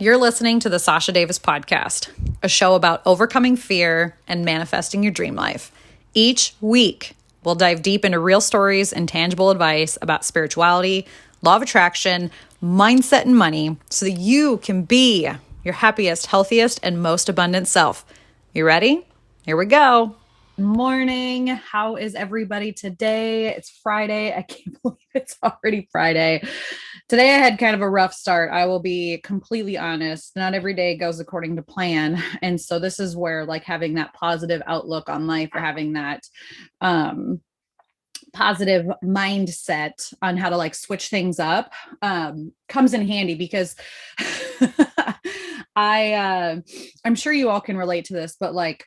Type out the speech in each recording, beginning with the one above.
You're listening to the Sasha Davis Podcast, a show about overcoming fear and manifesting your dream life. Each week, we'll dive deep into real stories and tangible advice about spirituality, law of attraction, mindset, and money so that you can be your happiest, healthiest, and most abundant self. You ready? Here we go. Morning. How is everybody today? It's Friday. I can't believe it's already Friday. Today I had kind of a rough start. I will be completely honest. Not every day goes according to plan. And so this is where like having that positive outlook on life or having that positive mindset on how to like switch things up comes in handy because I'm sure you all can relate to this, but like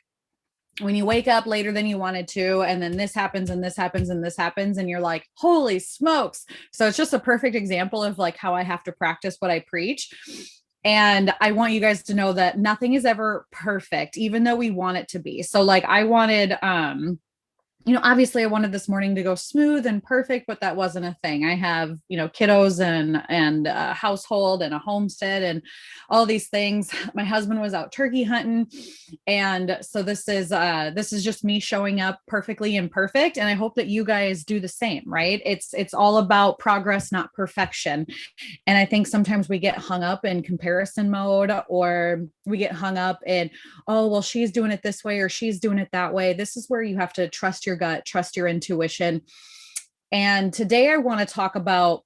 when you wake up later than you wanted to, and then this happens and this happens and this happens, and you're like, holy smokes. So it's just a perfect example of like how I have to practice what I preach. And I want you guys to know that nothing is ever perfect, even though we want it to be. So like I wanted, obviously I wanted this morning to go smooth and perfect, but that wasn't a thing. I have, kiddos and a household and a homestead and all these things. My husband was out turkey hunting. And so this is just me showing up perfectly imperfect. And I hope that you guys do the same, right? It's all about progress, not perfection. And I think sometimes we get hung up in comparison mode, or we get hung up in, oh, well, she's doing it this way or she's doing it that way. This is where you have to trust your gut, trust your intuition. And today I want to talk about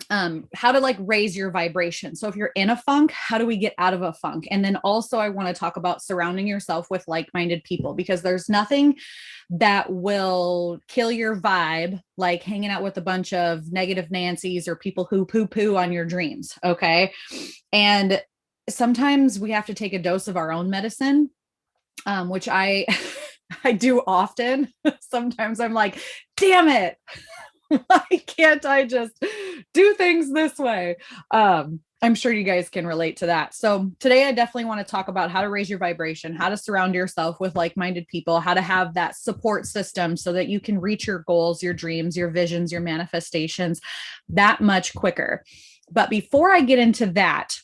how to like raise your vibration. So if you're in a funk, how do we get out of a funk? And then also I want to talk about surrounding yourself with like-minded people, because there's nothing that will kill your vibe like hanging out with a bunch of negative Nancys or people who poo-poo on your dreams. Okay. And sometimes we have to take a dose of our own medicine, which I do often. Sometimes I'm like, damn it. Why can't I just do things this way? I'm sure you guys can relate to that. So today I definitely want to talk about how to raise your vibration, how to surround yourself with like-minded people, how to have that support system so that you can reach your goals, your dreams, your visions, your manifestations that much quicker. But before I get into that,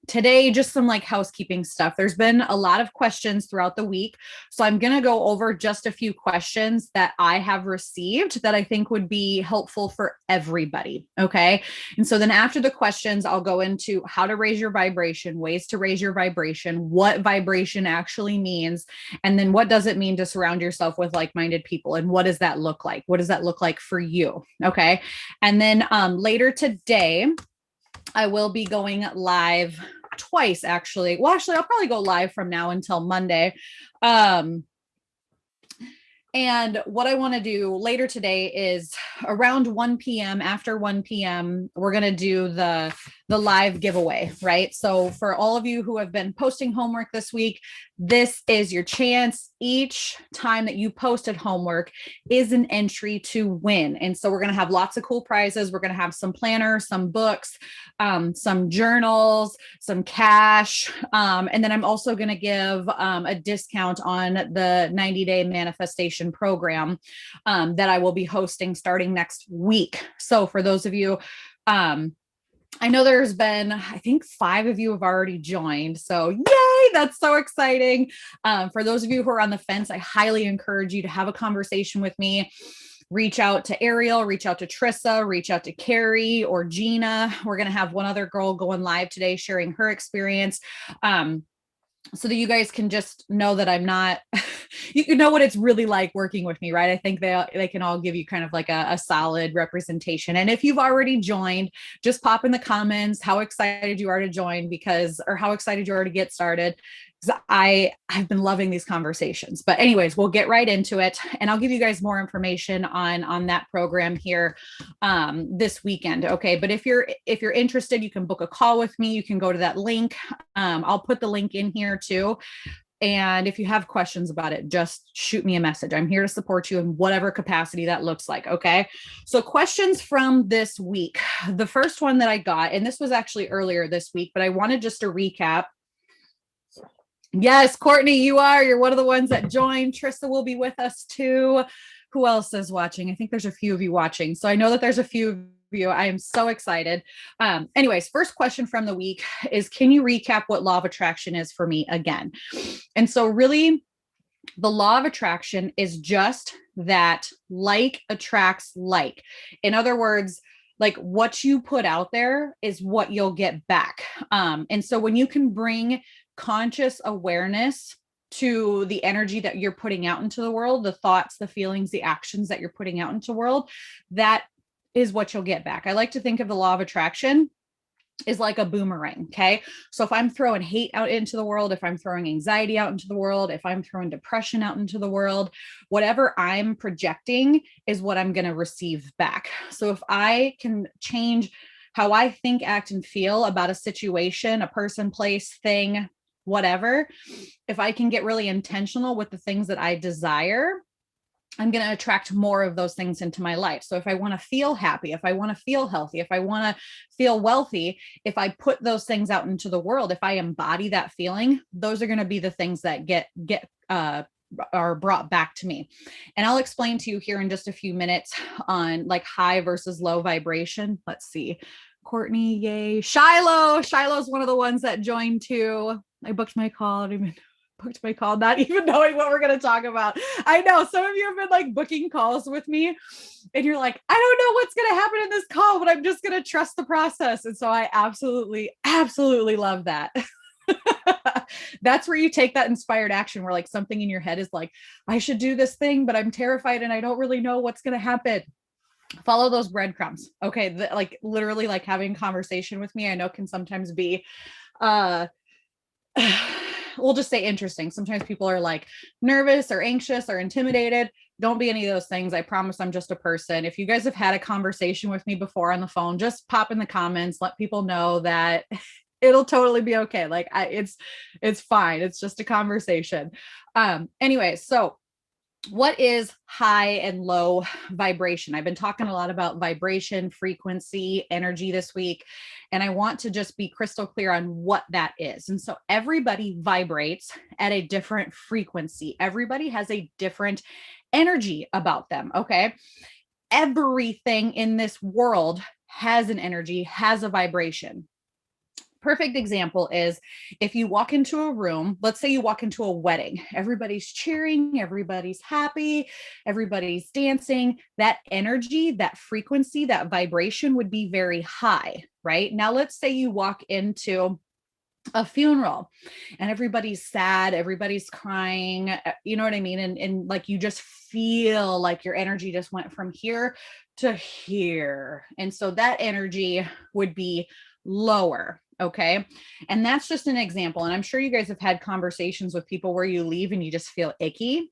today, just some like housekeeping stuff. There's been a lot of questions throughout the week. So I'm going to go over just a few questions that I have received that I think would be helpful for everybody. Okay. And so then after the questions, I'll go into how to raise your vibration, ways to raise your vibration, what vibration actually means, and then what does it mean to surround yourself with like-minded people, and what does that look like? What does that look like for you? Okay. And then later today, I will be going live twice, actually. Well, actually, I'll probably go live from now until Monday. And what I want to do later today is around 1 p.m. After 1 p.m., we're going to do the live giveaway, right? So for all of you who have been posting homework this week, this is your chance. Each time that you posted homework is an entry to win. And so we're going to have lots of cool prizes. We're going to have some planners, some books, some journals, some cash. And then I'm also going to give a discount on the 90-day manifestation program that I will be hosting starting next week. So for those of you, I know there's been, I think 5 of you have already joined. So yay, that's so exciting. For those of you who are on the fence, I highly encourage you to have a conversation with me. Reach out to Ariel, reach out to Trissa, reach out to Carrie or Gina. We're going to have one other girl going live today sharing her experience. So that you guys can just know that I'm not, you know what it's really like working with me, right? I think they can all give you kind of like a solid representation. And if you've already joined, just pop in the comments how excited you are to join, or how excited you are to get started. I've been loving these conversations. But anyways, we'll get right into it, and I'll give you guys more information on that program here this weekend. Okay. But if you're interested, you can book a call with me. You can go to that link. I'll put the link in here too. And if you have questions about it, just shoot me a message. I'm here to support you in whatever capacity that looks like. Okay. So questions from this week. The first one that I got, and this was actually earlier this week, but I wanted just to recap. Yes, Courtney, you're one of the ones that joined. Trissa will be with us too. Who else is watching? I think there's a few of you watching. So I know that there's a few you. I am so excited. Anyways, first question from the week is, can you recap what law of attraction is for me again? And so really, the law of attraction is just that like attracts like. In other words, like what you put out there is what you'll get back. And so when you can bring conscious awareness to the energy that you're putting out into the world, the thoughts, the feelings, the actions that you're putting out into the world, that is what you'll get back. I like to think of the law of attraction is like a boomerang. Okay. So if I'm throwing hate out into the world, if I'm throwing anxiety out into the world, if I'm throwing depression out into the world, whatever I'm projecting is what I'm going to receive back. So if I can change how I think, act, and feel about a situation, a person, place, thing, whatever, if I can get really intentional with the things that I desire, I'm going to attract more of those things into my life. So if I want to feel happy, if I want to feel healthy, if I want to feel wealthy, if I put those things out into the world, if I embody that feeling, those are going to be the things that are brought back to me. And I'll explain to you here in just a few minutes on like high versus low vibration. Let's see. Courtney, yay. Shiloh's one of the ones that joined too. I booked my call. Not even knowing what we're going to talk about. I know some of you have been like booking calls with me and you're like, I don't know what's going to happen in this call, but I'm just going to trust the process. And so I absolutely love that. That's where you take that inspired action where like something in your head is like, I should do this thing, but I'm terrified and I don't really know what's going to happen. Follow those breadcrumbs. Okay. Like literally like having conversation with me, I know can sometimes be, we'll just say interesting. Sometimes people are like nervous or anxious or intimidated. Don't be any of those things. I promise I'm just a person. If you guys have had a conversation with me before on the phone, just pop in the comments, let people know that it'll totally be okay. Like it's fine. It's just a conversation. Anyway, so what is high and low vibration? I've been talking a lot about vibration, frequency, energy this week, and I want to just be crystal clear on what that is. And so everybody vibrates at a different frequency. Everybody has a different energy about them. Okay. Everything in this world has an energy, has a vibration. Perfect example is if you walk into a room, let's say you walk into a wedding, everybody's cheering, everybody's happy, everybody's dancing. That energy, that frequency, that vibration would be very high, right? Now, let's say you walk into a funeral and everybody's sad, everybody's crying, you know what I mean? And like you just feel like your energy just went from here to here. And so that energy would be lower. Okay. And that's just an example. And I'm sure you guys have had conversations with people where you leave and you just feel icky.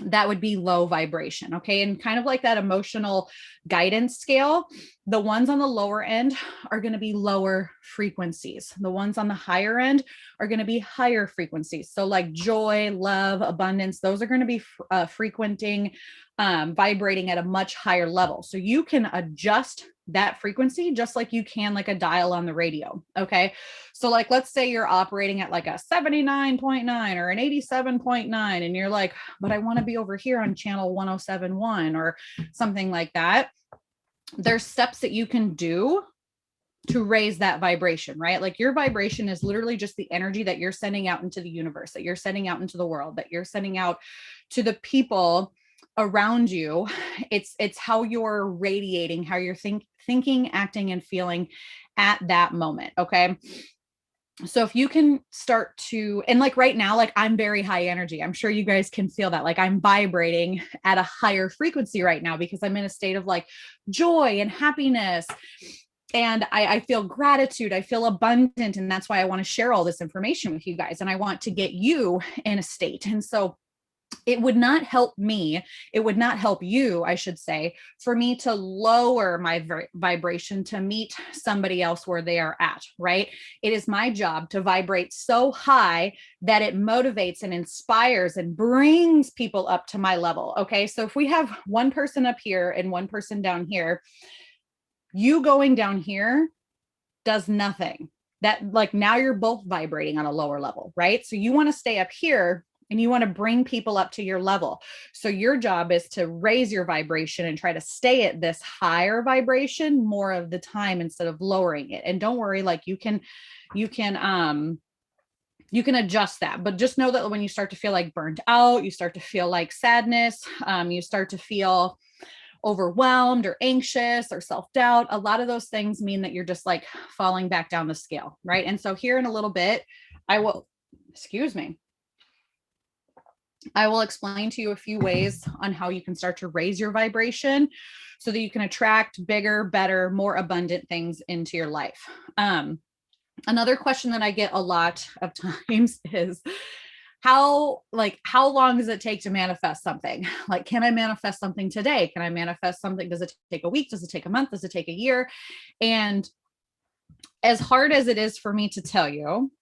That would be low vibration. Okay. And kind of like that emotional guidance scale, the ones on the lower end are going to be lower frequencies. The ones on the higher end are going to be higher frequencies. So like joy, love, abundance, those are going to be vibrating at a much higher level. So you can adjust that frequency just like you can like a dial on the radio. Okay. So like, let's say you're operating at like a 79.9 or an 87.9, and you're like, but I want to be over here on channel 107.1 or something like that. There's steps that you can do to raise that vibration, right? Like your vibration is literally just the energy that you're sending out into the universe, that you're sending out into the world, that you're sending out to the people around you. It's how you're radiating, how you're thinking, acting, and feeling at that moment. Okay. So if you can start to, and like right now, like I'm very high energy. I'm sure you guys can feel that. Like I'm vibrating at a higher frequency right now because I'm in a state of like joy and happiness. And I feel gratitude. I feel abundant. And that's why I want to share all this information with you guys. And I want to get you in a state. And so it would not help me. It would not help you, I should say, for me to lower my vibration to meet somebody else where they are at, right? It is my job to vibrate so high that it motivates and inspires and brings people up to my level. Okay. So if we have one person up here and one person down here, you going down here does nothing. That like now you're both vibrating on a lower level, right? So you want to stay up here and you want to bring people up to your level. So your job is to raise your vibration and try to stay at this higher vibration more of the time instead of lowering it. And don't worry, like you can adjust that, but just know that when you start to feel like burnt out, you start to feel like sadness, you start to feel overwhelmed or anxious or self-doubt, a lot of those things mean that you're just like falling back down the scale, right? And so here in a little bit, I will explain to you a few ways on how you can start to raise your vibration so that you can attract bigger, better, more abundant things into your life. Another question that I get a lot of times is how long does it take to manifest something? Like, can I manifest something today? Can I manifest something? Does it take a week? Does it take a month? Does it take a year? And as hard as it is for me to tell you,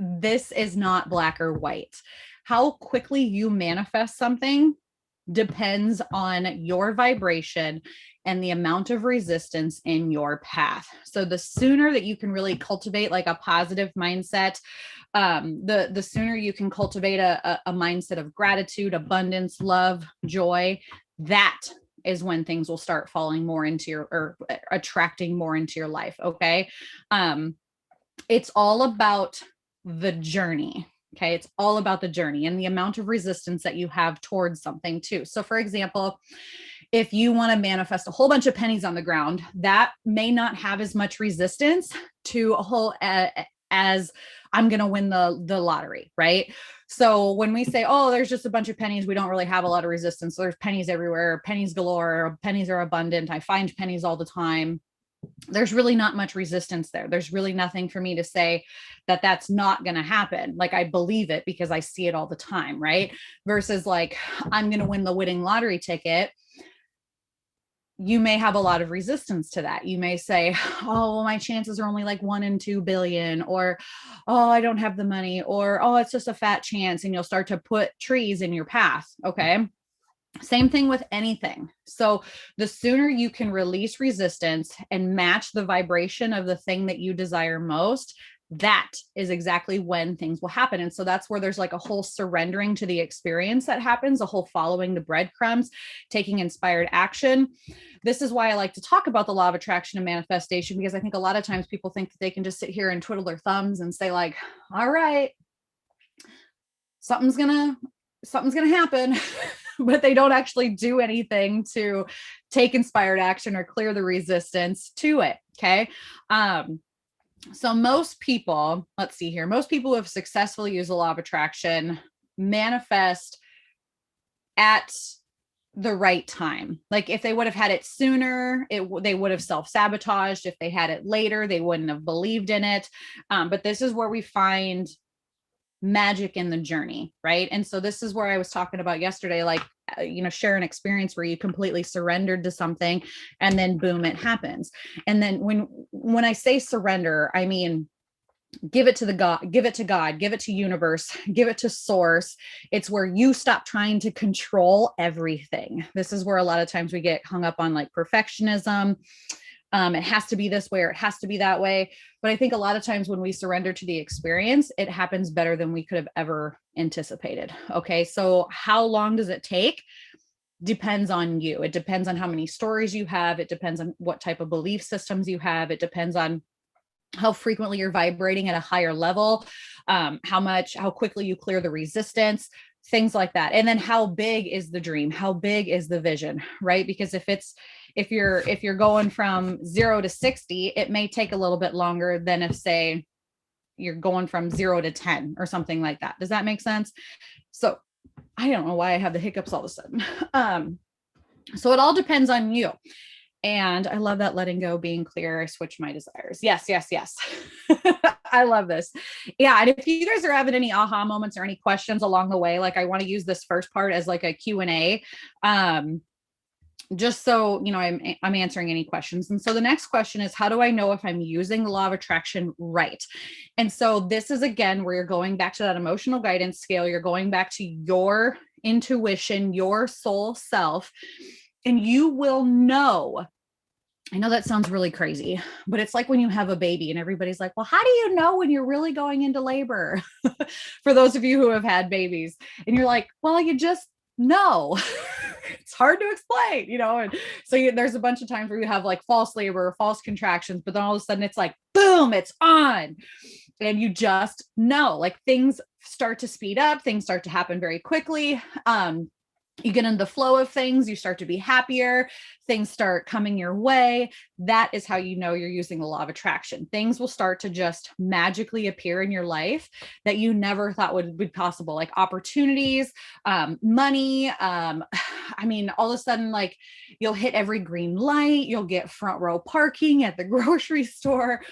this is not black or white. How quickly you manifest something depends on your vibration and the amount of resistance in your path. So the sooner that you can really cultivate like a positive mindset, the sooner you can cultivate a mindset of gratitude, abundance, love, joy, that is when things will start falling more into your, or attracting more into your life. Okay. It's all about the journey. Okay. It's all about the journey and the amount of resistance that you have towards something too. So for example, if you want to manifest a whole bunch of pennies on the ground, that may not have as much resistance to a whole as I'm going to win the lottery, right? So when we say, oh, there's just a bunch of pennies, we don't really have a lot of resistance. So there's pennies everywhere, pennies galore, pennies are abundant. I find pennies all the time. There's really not much resistance there. There's really nothing for me to say that that's not going to happen. Like I believe it because I see it all the time, right? Versus like, I'm going to win the winning lottery ticket. You may have a lot of resistance to that. You may say, oh, well, my chances are only like 1 in 2 billion, or, oh, I don't have the money, or, oh, it's just a fat chance. And you'll start to put trees in your path. Okay. Same thing with anything. So the sooner you can release resistance and match the vibration of the thing that you desire most, that is exactly when things will happen. And so that's where there's like a whole surrendering to the experience that happens, a whole following the breadcrumbs, taking inspired action. This is why I like to talk about the law of attraction and manifestation, because I think a lot of times people think that they can just sit here and twiddle their thumbs and say like, all right, something's gonna happen. But they don't actually do anything to take inspired action or clear the resistance to it. Okay. So most people, let's see here, most people who have successfully used the law of attraction manifest at the right time. Like if they would have had it sooner, they would have self-sabotaged. If they had it later, they wouldn't have believed in it. But this is where we find magic in the journey, right? And so this is where I was talking about yesterday, like, share an experience where you completely surrendered to something and then boom, it happens. And then when I say surrender, I mean, give it to God, give it to universe, give it to source. It's where you stop trying to control everything. This is where a lot of times we get hung up on like perfectionism. It has to be this way or it has to be that way. But I think a lot of times when we surrender to the experience, it happens better than we could have ever anticipated. Okay. So how long does it take? Depends on you. It depends on how many stories you have. It depends on what type of belief systems you have. It depends on how frequently you're vibrating at a higher level, how quickly you clear the resistance, things like that. And then how big is the dream? How big is the vision, right? Because if you're going from 0 to 60, it may take a little bit longer than if, say, you're going from 0 to 10 or something like that. Does that make sense? So I don't know why I have the hiccups all of a sudden. So it all depends on you. And I love that letting go, being clear, I switch my desires. Yes. I love this. Yeah. And if you guys are having any aha moments or any questions along the way, like I want to use this first part as like a Q&A. Just so, I'm answering any questions. And so the next question is, how do I know if I'm using the law of attraction right? And so this is, again, where you're going back to that emotional guidance scale. You're going back to your intuition, your soul self, and you will know I know that sounds really crazy, but it's like when you have a baby and everybody's like, well, how do you know when you're really going into labor? For those of you who have had babies, and you're like, well, you just know. It's hard to explain, and so there's a bunch of times where you have like false labor or false contractions, but then all of a sudden it's like, boom, it's on. And you just know, like, things start to speed up, things start to happen very quickly. You get in the flow of things, you start to be happier, things start coming your way. That is how you know you're using the law of attraction. Things will start to just magically appear in your life that you never thought would be possible, like opportunities, money. I mean, all of a sudden, like, you'll hit every green light, you'll get front row parking at the grocery store.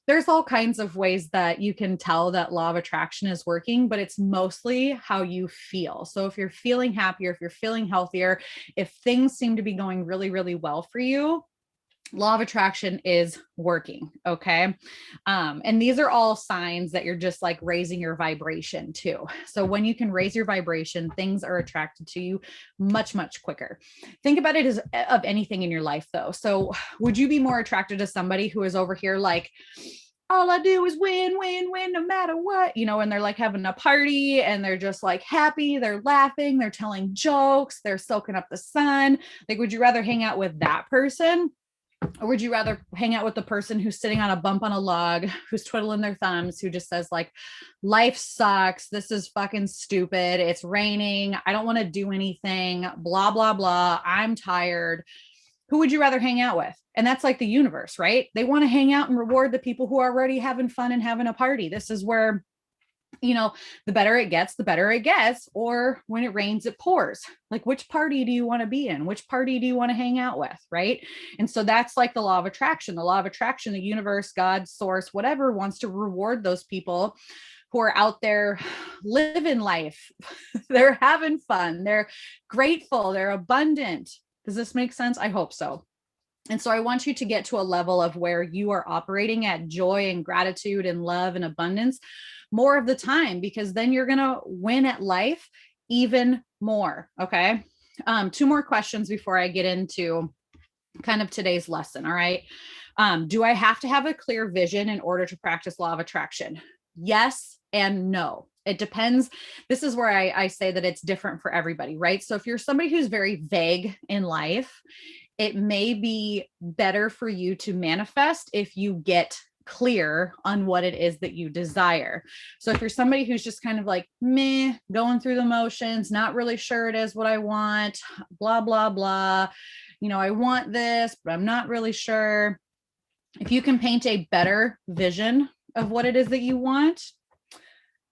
There's all kinds of ways that you can tell that law of attraction is working, but it's mostly how you feel. So if you're feeling happier, if you're feeling healthier, if things seem to be going really, really well for you, law of attraction is working. Okay. And these are all signs that you're just like raising your vibration too. So when you can raise your vibration, things are attracted to you much, much quicker. Think about it as of anything in your life though. So would you be more attracted to somebody who is over here like, all I do is win, win, win, no matter what, and they're like having a party and they're just like happy, they're laughing, they're telling jokes, they're soaking up the sun. Like, would you rather hang out with that person? Or would you rather hang out with the person who's sitting on a bump on a log, who's twiddling their thumbs, who just says like, life sucks, this is fucking stupid, it's raining, I don't want to do anything, blah, blah, blah, I'm tired? Who would you rather hang out with? And that's like the universe, right? They want to hang out and reward the people who are already having fun and having a party. This is where, the better it gets, the better it gets. Or when it rains, it pours. Like, which party do you want to be in? Which party do you want to hang out with? Right. And so that's like the law of attraction. The law of attraction, the universe, God, source, whatever, wants to reward those people who are out there living life. They're having fun. They're grateful. They're abundant. Does this make sense? I hope so. And so I want you to get to a level of where you are operating at joy and gratitude and love and abundance more of the time, because then you're going to win at life even more. Okay. 2 more questions before I get into kind of today's lesson. All right. Do I have to have a clear vision in order to practice law of attraction? Yes and no. It depends. This is where I say that it's different for everybody, right? So if you're somebody who's very vague in life, it may be better for you to manifest if you get clear on what it is that you desire. So if you're somebody who's just kind of like, meh, going through the motions, not really sure it is what I want, blah, blah, blah, I want this, but I'm not really sure. If you can paint a better vision of what it is that you want,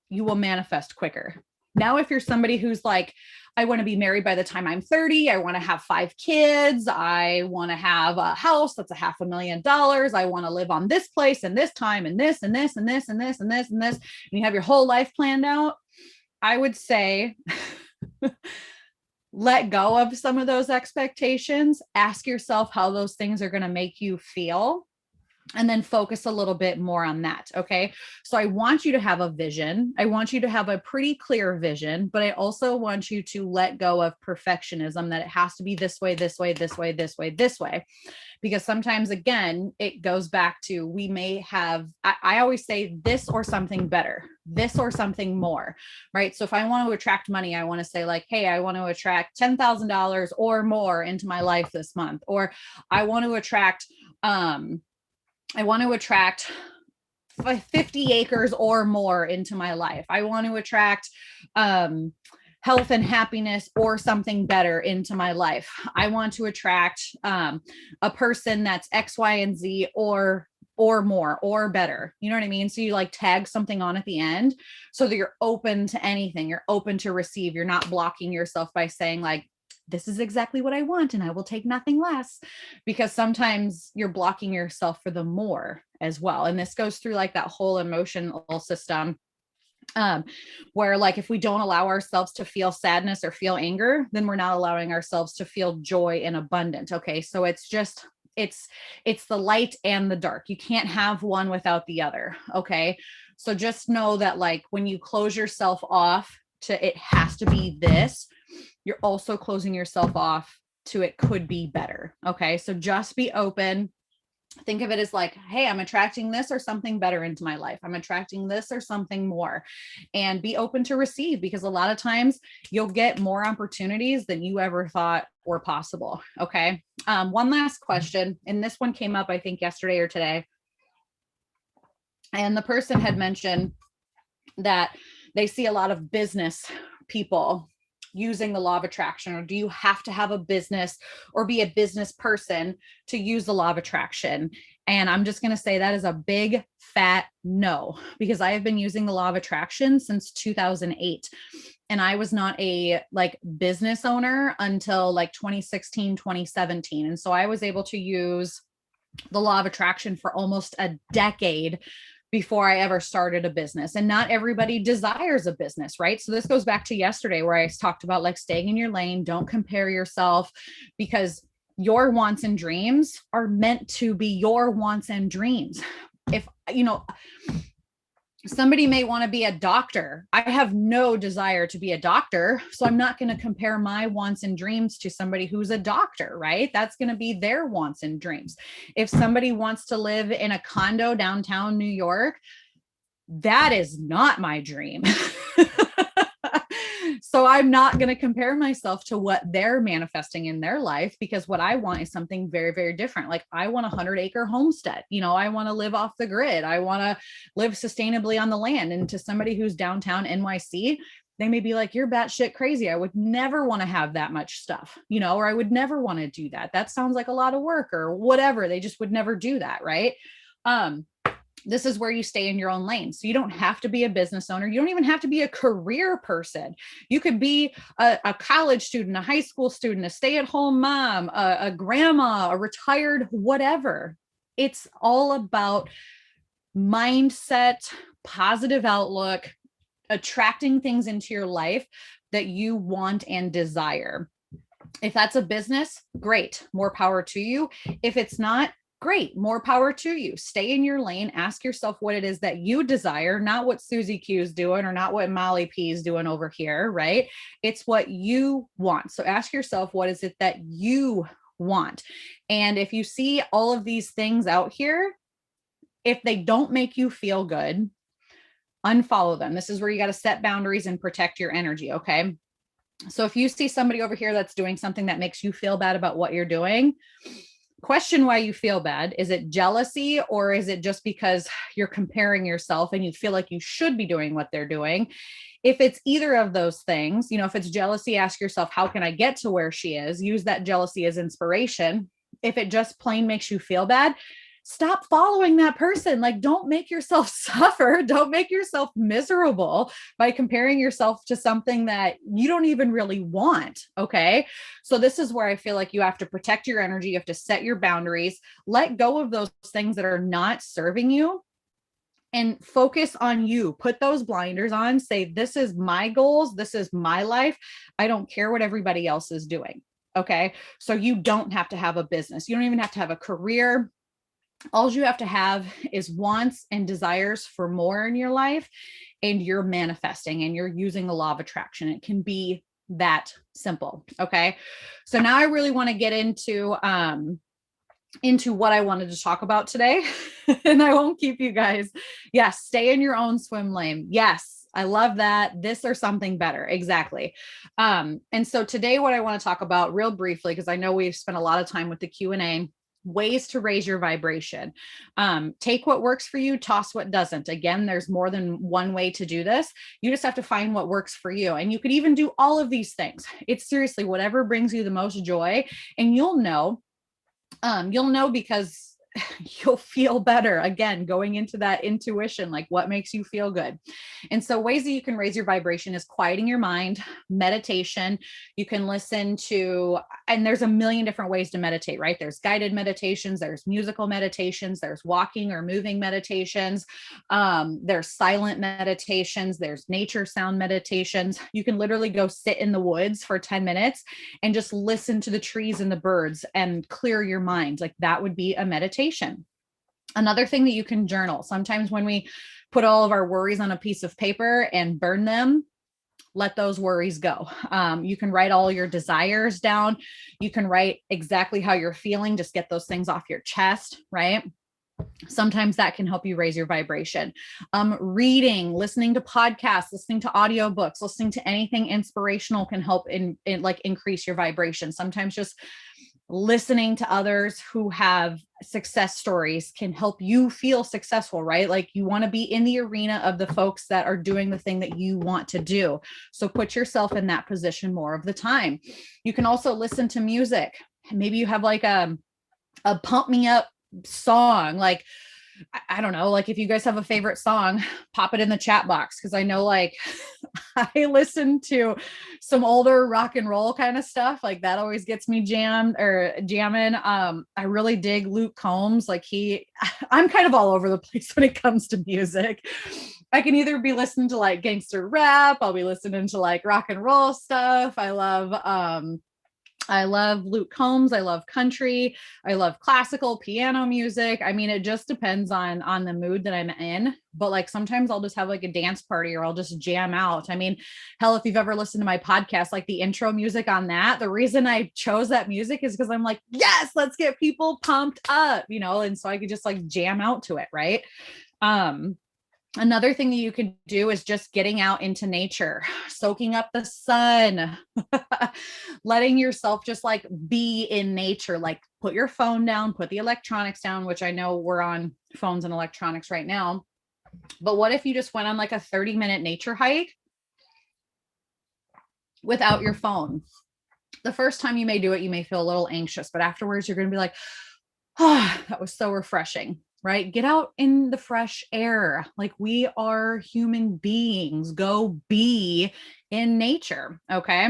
you will manifest quicker. Now, if you're somebody who's like, I want to be married by the time I'm 30. I want to have 5 kids. I want to have a house that's $500,000. I want to live on this place and this time and this and this and this and this and this and this. And you have your whole life planned out. I would say let go of some of those expectations. Ask yourself how those things are going to make you feel. And then focus a little bit more on that. Okay. So I want you to have a vision. I want you to have a pretty clear vision, but I also want you to let go of perfectionism, that it has to be this way, this way, this way, this way, this way. Because sometimes, again, it goes back to, we may have, I always say this or something better, this or something more, right? So if I want to attract money, I want to say like, hey, I want to attract $10,000 or more into my life this month, or I want to attract, 50 acres or more into my life. I want to attract health and happiness or something better into my life. I want to attract a person that's X, Y, and Z or more or better. You know what I mean? So you like tag something on at the end so that you're open to anything. You're open to receive. You're not blocking yourself by saying like, this is exactly what I want and I will take nothing less, because sometimes you're blocking yourself for the more as well. And this goes through like that whole emotional system, where like, if we don't allow ourselves to feel sadness or feel anger, then we're not allowing ourselves to feel joy and abundance. Okay. So it's the light and the dark. You can't have one without the other. Okay. So just know that like when you close yourself off to, it has to be this, you're also closing yourself off to, it could be better. Okay. So just be open, Think of it as like, hey, I'm attracting this or something better into my life. I'm attracting this or something more. And be open to receive, because a lot of times you'll get more opportunities than you ever thought were possible. Okay. One last question. And this one came up, I think, yesterday or today. And the person had mentioned that they see a lot of business people using the law of attraction, or do you have to have a business or be a business person to use the law of attraction? And I'm just going to say that is a big fat no, because I have been using the law of attraction since 2008. And I was not a like business owner until like 2016, 2017. And so I was able to use the law of attraction for almost a decade before I ever started a business. And not everybody desires a business, right? So this goes back to yesterday where I talked about like staying in your lane, don't compare yourself, because your wants and dreams are meant to be your wants and dreams. If, you know, somebody may want to be a doctor. I have no desire to be a doctor. So I'm not going to compare my wants and dreams to somebody who's a doctor, right? That's going to be their wants and dreams. If somebody wants to live in a condo downtown New York, that is not my dream. So I'm not going to compare myself to what they're manifesting in their life, because what I want is something very, very different. Like I want a 100-acre homestead. You know, I want to live off the grid. I want to live sustainably on the land. And to somebody who's downtown NYC, they may be like, you're batshit crazy. I would never want to have that much stuff, you know, or I would never want to do that. That sounds like a lot of work or whatever. They just would never do that. Right. This is where you stay in your own lane. So you don't have to be a business owner. You don't even have to be a career person. You could be a college student, a high school student, a stay-at-home mom, a grandma, a retired, whatever. It's all about mindset, positive outlook, attracting things into your life that you want and desire. If that's a business, great, more power to you. If it's not, great, more power to you. Stay in your lane. Ask yourself what it is that you desire, not what Susie Q is doing or not what Molly P is doing over here, right? It's what you want. So ask yourself, what is it that you want? And if you see all of these things out here, if they don't make you feel good, unfollow them. This is where you got to set boundaries and protect your energy. Okay. So if you see somebody over here that's doing something that makes you feel bad about what you're doing, question why you feel bad. Is it jealousy, or is it just because you're comparing yourself and you feel like you should be doing what they're doing? If it's either of those things, you know, if it's jealousy, ask yourself, how can I get to where she is? Use that jealousy as inspiration. If it just plain makes you feel bad, stop following that person. Like, don't make yourself suffer. Don't make yourself miserable by comparing yourself to something that you don't even really want. Okay. So this is where I feel like you have to protect your energy. You have to set your boundaries, let go of those things that are not serving you, and focus on you. Put those blinders on, say, this is my goals. This is my life. I don't care what everybody else is doing. Okay. So you don't have to have a business. You don't even have to have a career. All you have to have is wants and desires for more in your life, and you're manifesting and you're using the law of attraction. It can be that simple. Okay. So now I really want to get into what I wanted to talk about today. And I won't keep you guys. Yes. Stay in your own swim lane. Yes. I love that. This or something better. Exactly. And so today, what I want to talk about real briefly, because I know we've spent a lot of time with the Q&A, ways to raise your vibration. Take what works for you, toss what doesn't. Again, there's more than one way to do this. You just have to find what works for you. And you could even do all of these things. It's seriously whatever brings you the most joy. And you'll know because you'll feel better. Again, going into that intuition, like what makes you feel good. And so ways that you can raise your vibration is quieting your mind, meditation. You can listen to, and there's a million different ways to meditate, right? There's guided meditations, there's musical meditations, there's walking or moving meditations. There's silent meditations, there's nature sound meditations. You can literally go sit in the woods for 10 minutes and just listen to the trees and the birds and clear your mind. Like that would be a meditation. Another thing that you can journal. Sometimes when we put all of our worries on a piece of paper and burn them, let those worries go. You can write all your desires down. You can write exactly how you're feeling. Just get those things off your chest, right? Sometimes that can help you raise your vibration. Reading, listening to podcasts, listening to audiobooks, listening to anything inspirational can help in like increase your vibration. Sometimes just listening to others who have success stories can help you feel successful, right? Like you want to be in the arena of the folks that are doing the thing that you want to do. So put yourself in that position more of the time. You can also listen to music. Maybe you have like a pump me up song. Like, I don't know, like if you guys have a favorite song, pop it in the chat box. Cause I know like I listen to some older rock and roll kind of stuff. Like that always gets me jammed or jamming. I really dig Luke Combs. Like I'm kind of all over the place when it comes to music. I can either be listening to like gangster rap, I'll be listening to like rock and roll stuff. I love Luke Combs. I love country. I love classical piano music. I mean, it just depends on the mood that I'm in. But like sometimes I'll just have like a dance party or I'll just jam out. I mean, hell, if you've ever listened to my podcast, like the intro music on that, the reason I chose that music is because I'm like, yes, let's get people pumped up, you know, and so I could just like jam out to it, right? Another thing that you can do is just getting out into nature, soaking up the sun, letting yourself just like be in nature, like put your phone down, put the electronics down, which I know we're on phones and electronics right now. But what if you just went on like a 30-minute nature hike without your phone? The first time you may do it, you may feel a little anxious, but afterwards you're going to be like, oh, that was so refreshing. Right? Get out in the fresh air. Like we are human beings. Go be in nature. Okay.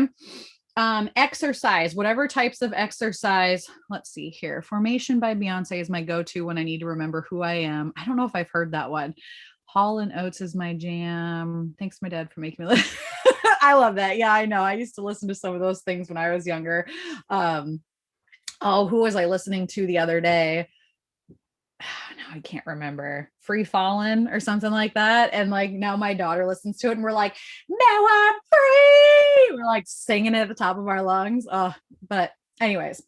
Exercise, whatever types of exercise. Let's see here. Formation by Beyonce is my go-to when I need to remember who I am. I don't know if I've heard that one. Hall and Oates is my jam. Thanks, my dad, for making me listen. I love that. Yeah, I know. I used to listen to some of those things when I was younger. Who was I listening to the other day? Now I can't remember, Free Fallin' or something like that. And like now my daughter listens to it and we're like, now I'm free. We're like singing it at the top of our lungs. But anyways,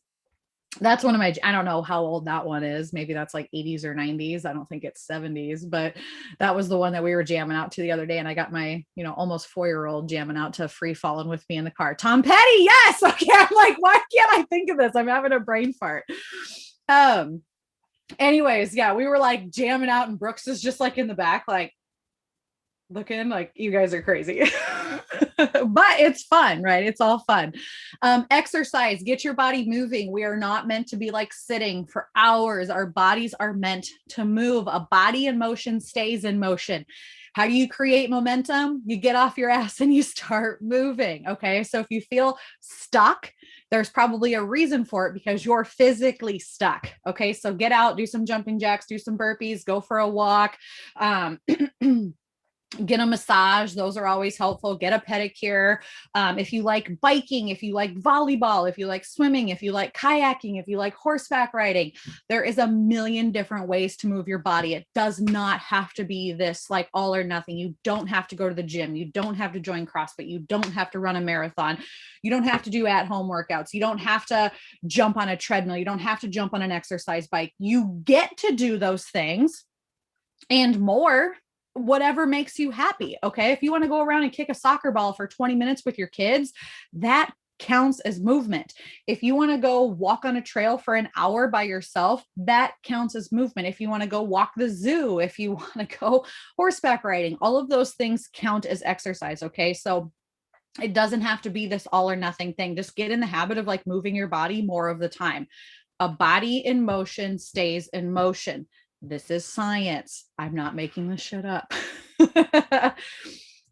that's one of my, I don't know how old that one is. Maybe that's like 80s or 90s. I don't think it's 70s, but that was the one that we were jamming out to the other day. And I got my, almost 4-year-old jamming out to Free Fallin' with me in the car. Tom Petty. Yes. Okay. I'm like, why can't I think of this? I'm having a brain fart. Anyways, yeah, we were like jamming out and Brooks is just like in the back, like looking like you guys are crazy. But it's fun, right? It's all fun. Exercise, get your body moving. We are not meant to be like sitting for hours. Our bodies are meant to move. A body in motion stays in motion. How do you create momentum? You get off your ass and you start moving. Okay. So if you feel stuck, there's probably a reason for it because you're physically stuck. Okay. So get out, do some jumping jacks, do some burpees, go for a walk. Get a massage. Those are always helpful. Get a pedicure. If you like biking, if you like volleyball, if you like swimming, if you like kayaking, if you like horseback riding, there is a million different ways to move your body. It does not have to be this like all or nothing. You don't have to go to the gym. You don't have to join CrossFit. You don't have to run a marathon. You don't have to do at-home workouts. You don't have to jump on a treadmill. You don't have to jump on an exercise bike. You get to do those things and more, whatever makes you happy. Okay. If you want to go around and kick a soccer ball for 20 minutes with your kids, that counts as movement. If you want to go walk on a trail for an hour by yourself, that counts as movement. If you want to go walk the zoo, if you want to go horseback riding, all of those things count as exercise. Okay. So it doesn't have to be this all or nothing thing. Just get in the habit of like moving your body more of the time. A body in motion stays in motion. This is science. I'm not making this shit up.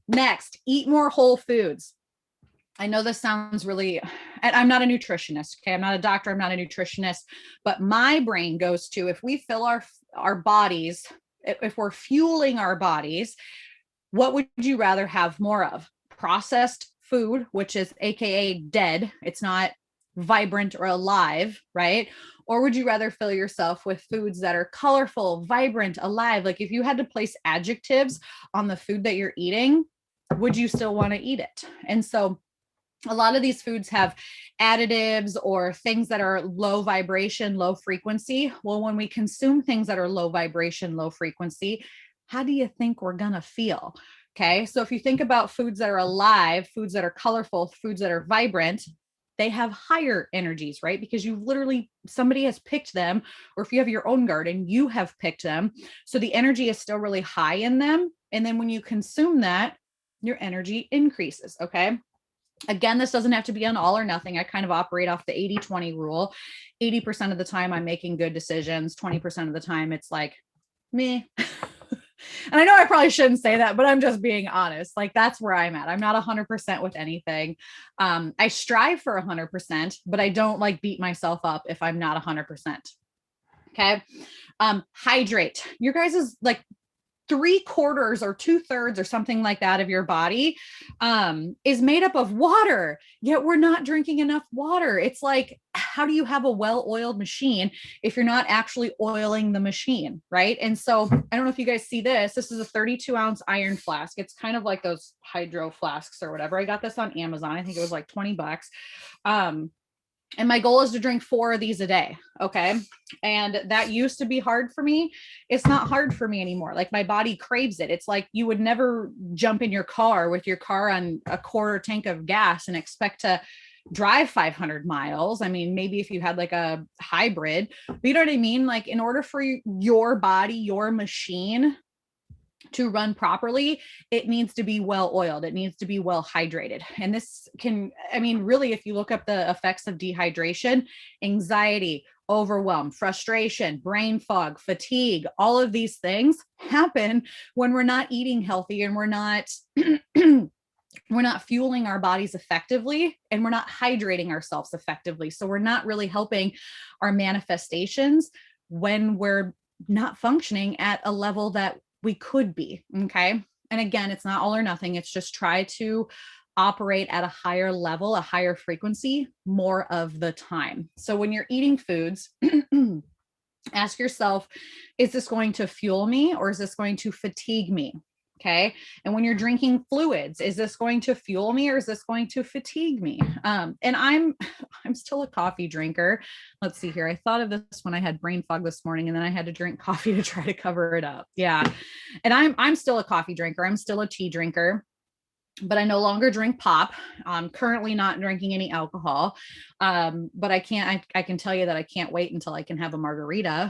Next, eat more whole foods. I know this sounds really, and I'm not a nutritionist. Okay. I'm not a doctor. I'm not a nutritionist, but my brain goes to, if we fill our bodies, if we're fueling our bodies, what would you rather have more of? Processed food, which is AKA dead. It's not vibrant or alive, right? Or would you rather fill yourself with foods that are colorful, vibrant, alive? Like if you had to place adjectives on the food that you're eating, would you still want to eat it? And so a lot of these foods have additives or things that are low vibration, low frequency. Well, when we consume things that are low vibration, low frequency, how do you think we're going to feel? Okay. So if you think about foods that are alive, foods that are colorful, foods that are vibrant, they have higher energies, right? Because you've literally, somebody has picked them, or if you have your own garden, you have picked them. So the energy is still really high in them. And then when you consume that, your energy increases. Okay. Again, this doesn't have to be an all or nothing. I kind of operate off the 80-20 rule. 80% of the time I'm making good decisions. 20% of the time it's like me. And I know I probably shouldn't say that, but I'm just being honest. Like that's where I'm at. I'm not 100% with anything. I strive for 100%, but I don't like beat myself up if I'm not 100%. Okay. Hydrate. Your guys is like 3/4 or 2/3 or something like that of your body is made up of water, yet we're not drinking enough water. It's like, how do you have a well-oiled machine if you're not actually oiling the machine, right? And so I don't know if you guys see this. This is a 32-ounce iron flask. It's kind of like those hydro flasks or whatever. I got this on Amazon. I think it was like $20. And my goal is to drink 4 of these a day. Okay. And that used to be hard for me. It's not hard for me anymore. Like my body craves it. It's like you would never jump in your car with your car on a quarter tank of gas and expect to drive 500 miles. I mean, maybe if you had like a hybrid, but you know what I mean? Like in order for your body, your machine to run properly, it needs to be well oiled. It needs to be well hydrated. And this can, I mean, really, if you look up the effects of dehydration, anxiety, overwhelm, frustration, brain fog, fatigue, all of these things happen when we're not eating healthy and we're not we're not fueling our bodies effectively and we're not hydrating ourselves effectively. So we're not really helping our manifestations when we're not functioning at a level that we could be. Okay. And again, it's not all or nothing. It's just try to operate at a higher level, a higher frequency more of the time. So when you're eating foods, ask yourself, is this going to fuel me or is this going to fatigue me? Okay. And when you're drinking fluids, is this going to fuel me or is this going to fatigue me? And I'm still a coffee drinker. Let's see here. I thought of this when I had brain fog this morning and then I had to drink coffee to try to cover it up. Yeah. And I'm still a coffee drinker. I'm still a tea drinker, but I no longer drink pop. I'm currently not drinking any alcohol. But I can tell you that I can't wait until I can have a margarita.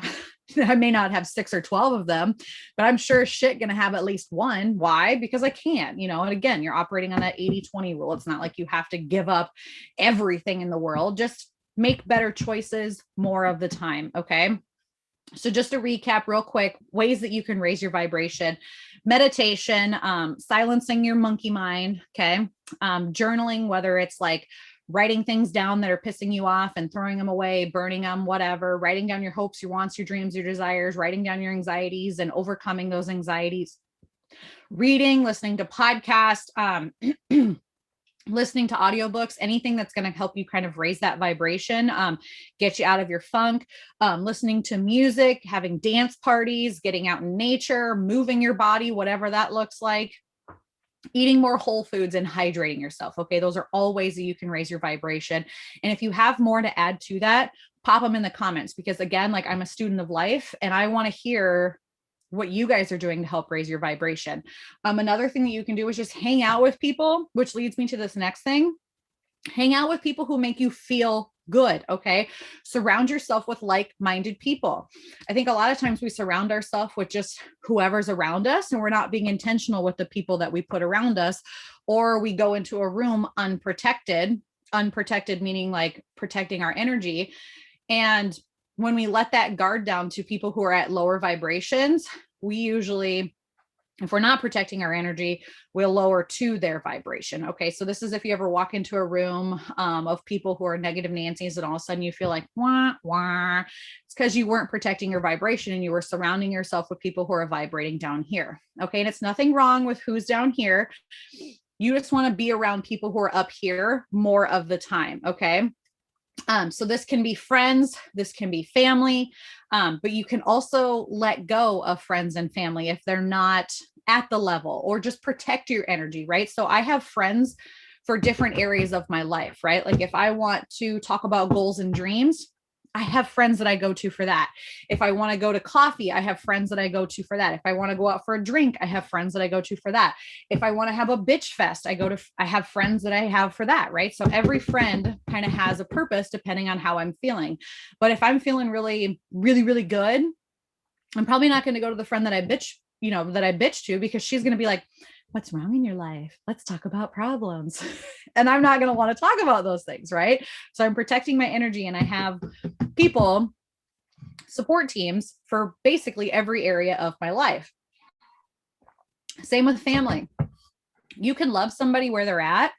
I may not have 6 or 12 of them, but I'm sure shit going to have at least one. Why? Because I can, and again, you're operating on that 80-20 rule. It's not like you have to give up everything in the world. Just make better choices more of the time. Okay. So just to recap real quick, ways that you can raise your vibration: meditation, silencing your monkey mind. Okay. Journaling, whether it's like writing things down that are pissing you off and throwing them away, burning them, whatever, writing down your hopes, your wants, your dreams, your desires, writing down your anxieties and overcoming those anxieties, reading, listening to podcasts, listening to audiobooks, anything that's going to help you kind of raise that vibration, get you out of your funk, listening to music, having dance parties, getting out in nature, moving your body, whatever that looks like, eating more whole foods and hydrating yourself. Okay. Those are all ways that you can raise your vibration. And if you have more to add to that, pop them in the comments, because again, like I'm a student of life and I want to hear what you guys are doing to help raise your vibration. Another thing that you can do is just hang out with people, which leads me to this next thing. Hang out with people who make you feel good. Okay. Surround yourself with like-minded people. I think a lot of times we surround ourselves with just whoever's around us and we're not being intentional with the people that we put around us, or we go into a room unprotected meaning like protecting our energy. And when we let that guard down to people who are at lower vibrations, we usually, if we're not protecting our energy, we'll lower to their vibration. Okay. So this is if you ever walk into a room of people who are negative Nancy's and all of a sudden you feel like, wah, wah. It's because you weren't protecting your vibration and you were surrounding yourself with people who are vibrating down here. Okay. And it's nothing wrong with who's down here. You just want to be around people who are up here more of the time. Okay. So this can be friends, this can be family, but you can also let go of friends and family if they're not at the level, or just protect your energy, right? So I have friends for different areas of my life, right? Like if I want to talk about goals and dreams, I have friends that I go to for that. If I want to go to coffee, I have friends that I go to for that. If I want to go out for a drink, I have friends that I go to for that. If I want to have a bitch fest, I have friends that I have for that, right? So every friend kind of has a purpose depending on how I'm feeling. But if I'm feeling really, really, really good, I'm probably not going to go to the friend that I bitch to, because she's going to be like, what's wrong in your life? Let's talk about problems. And I'm not going to want to talk about those things, right? So I'm protecting my energy, and I have people, support teams for basically every area of my life. Same with family. You can love somebody where they're at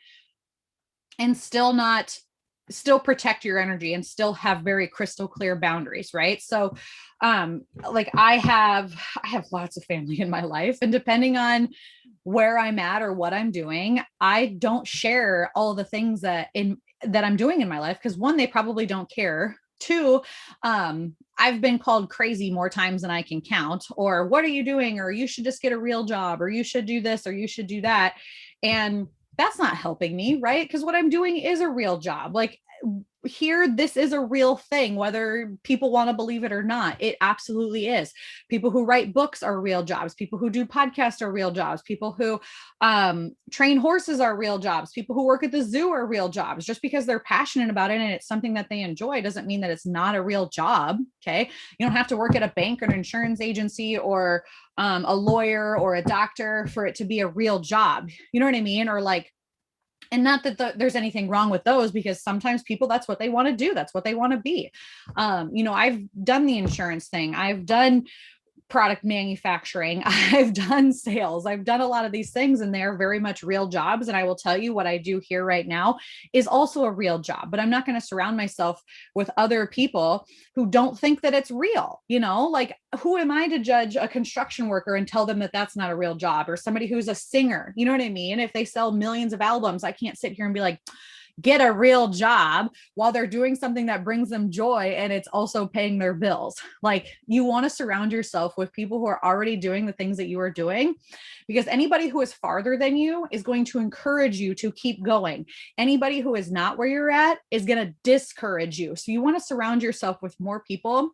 and still protect your energy and still have very crystal clear boundaries, right? So like I have lots of family in my life, and depending on where I'm at or what I'm doing, I don't share all the things that I'm doing in my life, because one, they probably don't care. Two, I've been called crazy more times than I can count, or what are you doing, or you should just get a real job, or you should do this, or you should do that. And that's not helping me, right? Because what I'm doing is a real job. Like here, this is a real thing, whether people want to believe it or not. It absolutely is. People who write books are real jobs. People who do podcasts are real jobs. People who train horses are real jobs. People who work at the zoo are real jobs. Just because they're passionate about it and it's something that they enjoy doesn't mean that it's not a real job. Okay. You don't have to work at a bank or an insurance agency or a lawyer or a doctor for it to be a real job. You know what I mean? Or like, and not that there's anything wrong with those, because sometimes people, that's what they want to do. That's what they want to be. I've done the insurance thing. I've done product manufacturing. I've done sales. I've done a lot of these things, and they're very much real jobs. And I will tell you, what I do here right now is also a real job, but I'm not going to surround myself with other people who don't think that it's real. Like, who am I to judge a construction worker and tell them that that's not a real job, or somebody who's a singer? You know what I mean? If they sell millions of albums, I can't sit here and be like, get a real job, while they're doing something that brings them joy and it's also paying their bills. Like, you want to surround yourself with people who are already doing the things that you are doing, because anybody who is farther than you is going to encourage you to keep going. Anybody who is not where you're at is going to discourage you. So you want to surround yourself with more people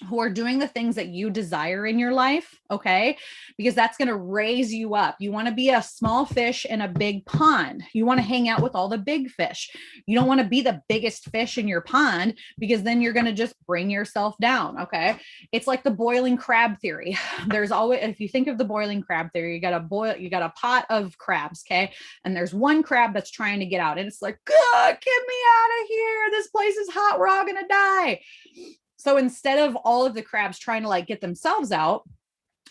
who are doing the things that you desire in your life, okay? Because that's going to raise you up. You want to be a small fish in a big pond. You want to hang out with all the big fish. You don't want to be the biggest fish in your pond, because then you're going to just bring yourself down, okay? It's like the boiling crab theory. There's always, if you think of the boiling crab theory, you got a pot of crabs, okay? And there's one crab that's trying to get out, and it's like, get me out of here. This place is hot. We're all going to die. So instead of all of the crabs trying to like get themselves out,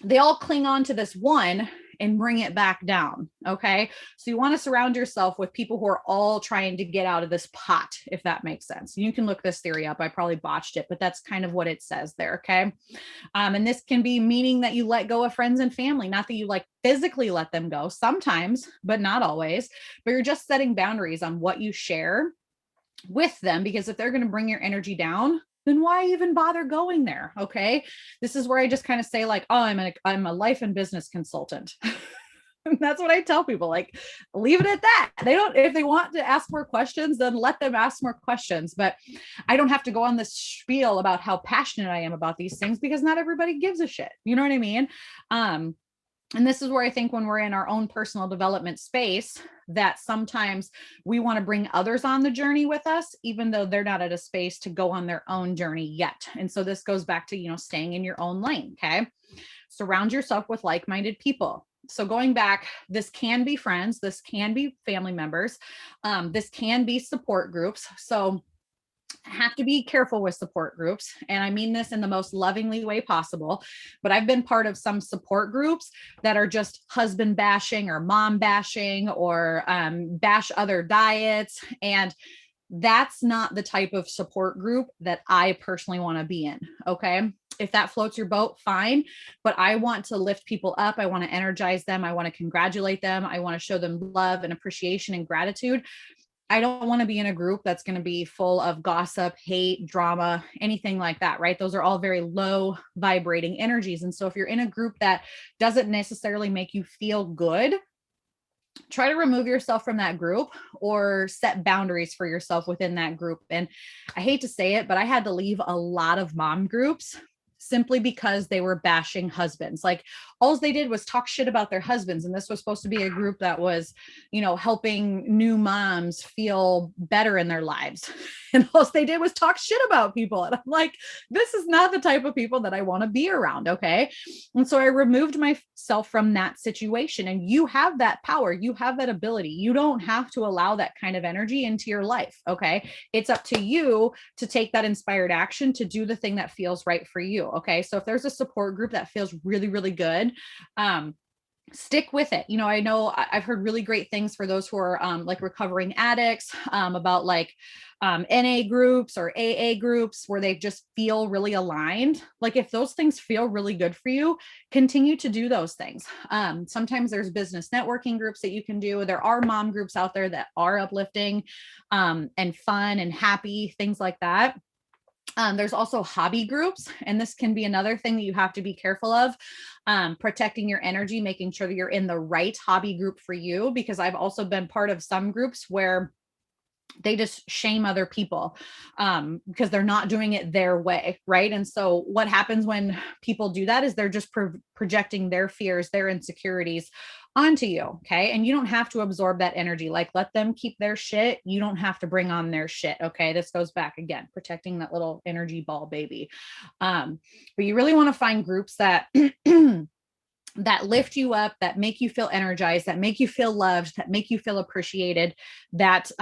they all cling on to this one and bring it back down. Okay. So you want to surround yourself with people who are all trying to get out of this pot, if that makes sense. You can look this theory up. I probably botched it, but that's kind of what it says there. Okay. And this can be meaning that you let go of friends and family, not that you like physically let them go sometimes, but not always, but you're just setting boundaries on what you share with them, because if they're going to bring your energy down, then why even bother going there? Okay. This is where I just kind of say like, oh, I'm a life and business consultant. That's what I tell people, like, leave it at that. If they want to ask more questions, then let them ask more questions. But I don't have to go on this spiel about how passionate I am about these things, because not everybody gives a shit. You know what I mean? And this is where I think when we're in our own personal development space, that sometimes we want to bring others on the journey with us, even though they're not at a space to go on their own journey yet. And so this goes back to, staying in your own lane. Okay. Surround yourself with like-minded people. So going back, this can be friends, this can be family members, this can be support groups. So have to be careful with support groups. And I mean this in the most lovingly way possible, but I've been part of some support groups that are just husband bashing or mom bashing or bash other diets. And that's not the type of support group that I personally want to be in. Okay. If that floats your boat, fine. But I want to lift people up. I want to energize them. I want to congratulate them. I want to show them love and appreciation and gratitude. I don't want to be in a group that's going to be full of gossip, hate, drama, anything like that, right? Those are all very low vibrating energies. And so if you're in a group that doesn't necessarily make you feel good, try to remove yourself from that group or set boundaries for yourself within that group. And I hate to say it, but I had to leave a lot of mom groups simply because they were bashing husbands. Like all they did was talk shit about their husbands. And this was supposed to be a group that was, helping new moms feel better in their lives. And all they did was talk shit about people. And I'm like, this is not the type of people that I want to be around. Okay. And so I removed myself from that situation. And you have that power. You have that ability. You don't have to allow that kind of energy into your life. Okay. It's up to you to take that inspired action to do the thing that feels right for you. Okay. So if there's a support group that feels really, really good, stick with it. I know I've heard really great things for those who are like recovering addicts, about like NA groups or AA groups where they just feel really aligned. Like if those things feel really good for you, continue to do those things. Sometimes there's business networking groups that you can do. There are mom groups out there that are uplifting and fun and happy, things like that. There's also hobby groups, and this can be another thing that you have to be careful of, protecting your energy, making sure that you're in the right hobby group for you, because I've also been part of some groups where they just shame other people because they're not doing it their way. Right. And so what happens when people do that is they're just projecting their fears, their insecurities onto you. Okay. And you don't have to absorb that energy. Like let them keep their shit. You don't have to bring on their shit. Okay. This goes back again, protecting that little energy ball baby. But you really want to find groups that that lift you up, that make you feel energized, that make you feel loved, that make you feel appreciated, that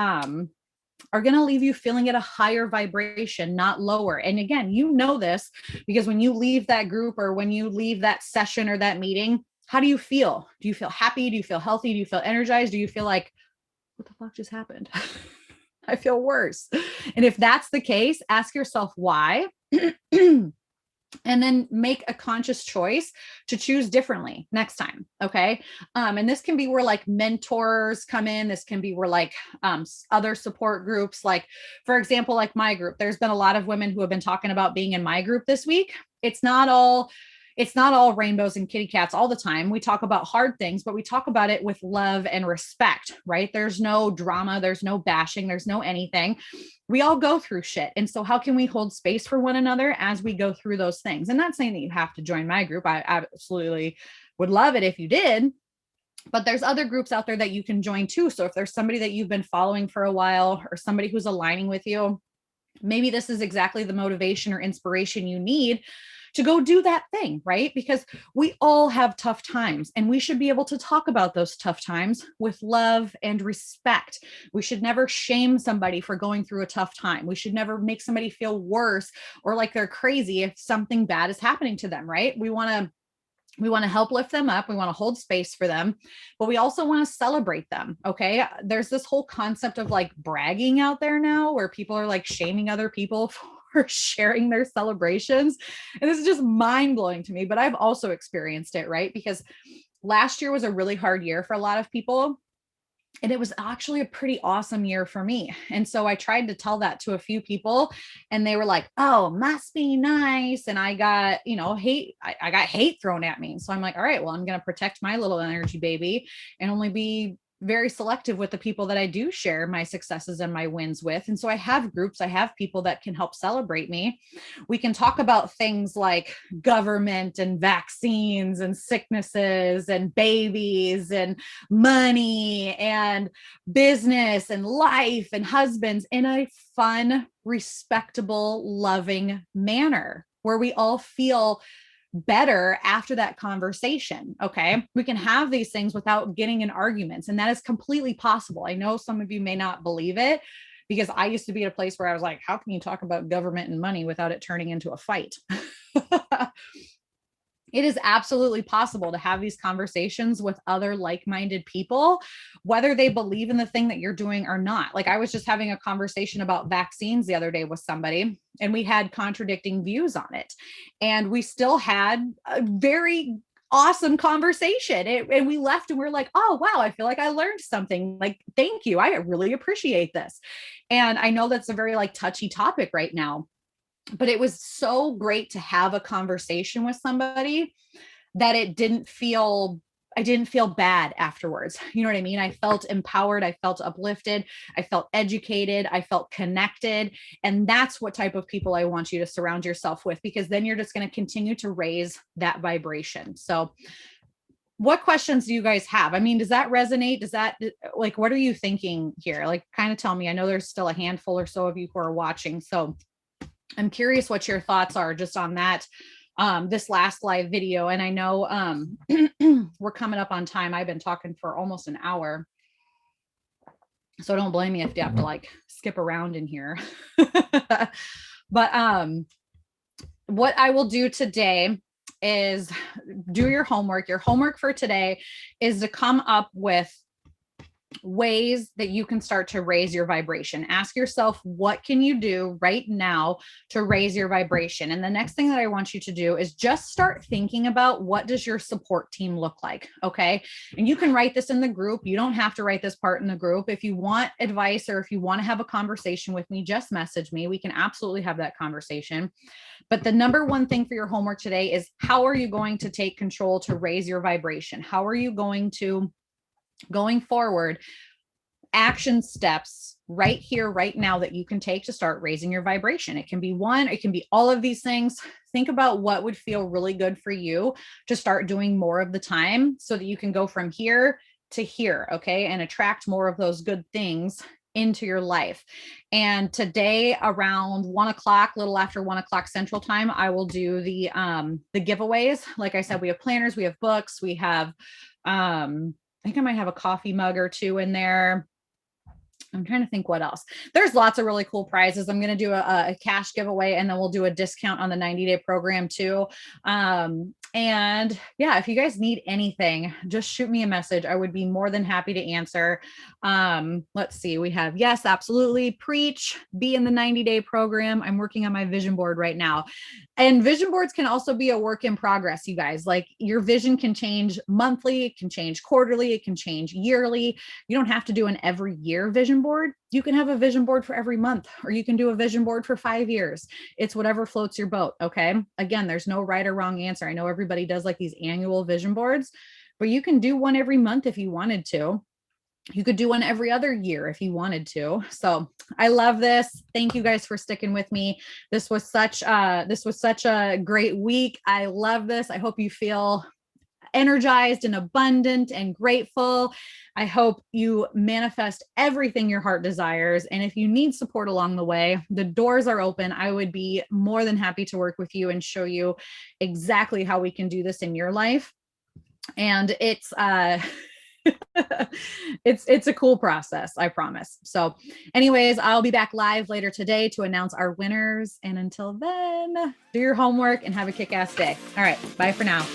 are going to leave you feeling at a higher vibration, not lower. And again, this because when you leave that group or when you leave that session or that meeting, how do you feel? Do you feel happy? Do you feel healthy? Do you feel energized? Do you feel like, what the fuck just happened? I feel worse. And if that's the case, ask yourself why. And then make a conscious choice to choose differently next time. Okay. And this can be where like mentors come in. This can be where like other support groups, like for example, like my group, there's been a lot of women who have been talking about being in my group this week. It's not all rainbows and kitty cats all the time. We talk about hard things, but we talk about it with love and respect, right? There's no drama, there's no bashing, there's no anything. We all go through shit. And so how can we hold space for one another as we go through those things? And not saying that you have to join my group. I absolutely would love it if you did. But there's other groups out there that you can join too. So if there's somebody that you've been following for a while or somebody who's aligning with you, maybe this is exactly the motivation or inspiration you need to go do that thing, right? Because we all have tough times and we should be able to talk about those tough times with love and respect. We should never shame somebody for going through a tough time. We should never make somebody feel worse or like they're crazy if something bad is happening to them, right? We want to help lift them up. We want to hold space for them, but we also want to celebrate them. Okay. There's this whole concept of like bragging out there now where people are like shaming other people for sharing their celebrations. And this is just mind blowing to me, but I've also experienced it, right? Because last year was a really hard year for a lot of people. And it was actually a pretty awesome year for me. And so I tried to tell that to a few people and they were like, oh, must be nice. And I got, hate. I got hate thrown at me. So I'm like, all right, well, I'm going to protect my little energy baby and only be very selective with the people that I do share my successes and my wins with. And so I have groups, I have people that can help celebrate me. We can talk about things like government and vaccines and sicknesses and babies and money and business and life and husbands in a fun, respectable, loving manner where we all feel better after that conversation. Okay. We can have these things without getting in arguments. And that is completely possible. I know some of you may not believe it because I used to be at a place where I was like, how can you talk about government and money without it turning into a fight? It is absolutely possible to have these conversations with other like-minded people, whether they believe in the thing that you're doing or not. Like I was just having a conversation about vaccines the other day with somebody and we had contradicting views on it. And we still had a very awesome conversation. And we left and we're like, oh, wow, I feel like I learned something. Like, thank you. I really appreciate this. And I know that's a very like touchy topic right now, but it was so great to have a conversation with somebody that I didn't feel bad afterwards. You know what I mean? I felt empowered. I felt uplifted. I felt educated. I felt connected. And that's what type of people I want you to surround yourself with, because then you're just going to continue to raise that vibration. So what questions do you guys have? I mean, does that resonate? Does that, like, what are you thinking here? Like, kind of tell me. I know there's still a handful or so of you who are watching. So I'm curious what your thoughts are just on that, this last live video. And I know we're coming up on time. I've been talking for almost an hour. So don't blame me if you have to like skip around in here. But what I will do today is do your homework. Your homework for today is to come up with ways that you can start to raise your vibration. Ask yourself, what can you do right now to raise your vibration? And the next thing that I want you to do is just start thinking about, what does your support team look like? Okay. And you can write this in the group. You don't have to write this part in the group. If you want advice or if you want to have a conversation with me, just message me. We can absolutely have that conversation. But the number one thing for your homework today is, how are you going to take control to raise your vibration? How are you going to, going forward, action steps right here, right now that you can take to start raising your vibration? It can be one, it can be all of these things. Think about what would feel really good for you to start doing more of the time so that you can go from here to here, okay, and attract more of those good things into your life. And today around 1 o'clock, little after 1 o'clock Central Time, I will do the giveaways. Like I said, we have planners, we have books, we have I think I might have a coffee mug or two in there. I'm trying to think what else. There's lots of really cool prizes. I'm going to do a cash giveaway, and then we'll do a discount on the 90-day program too. And yeah, if you guys need anything, just shoot me a message. I would be more than happy to answer. Let's see. We have, yes, absolutely. Preach, be in the 90-day program. I'm working on my vision board right now. And vision boards can also be a work in progress, you guys. Like, your vision can change monthly, it can change quarterly, it can change yearly. You don't have to do an every year vision board. You can have a vision board for every month, or you can do a vision board for 5 years. It's whatever floats your boat. Okay. Again, there's no right or wrong answer. I know everybody does like these annual vision boards, but you can do one every month if you wanted to. You could do one every other year if you wanted to. So I love this. Thank you guys for sticking with me. This was such a great week. I love this. I hope you feel energized and abundant and grateful. I hope you manifest everything your heart desires. And if you need support along the way, the doors are open. I would be more than happy to work with you and show you exactly how we can do this in your life. And it's it's a cool process, I promise. So anyways, I'll be back live later today to announce our winners. And until then, do your homework and have a kick-ass day. All right, bye for now.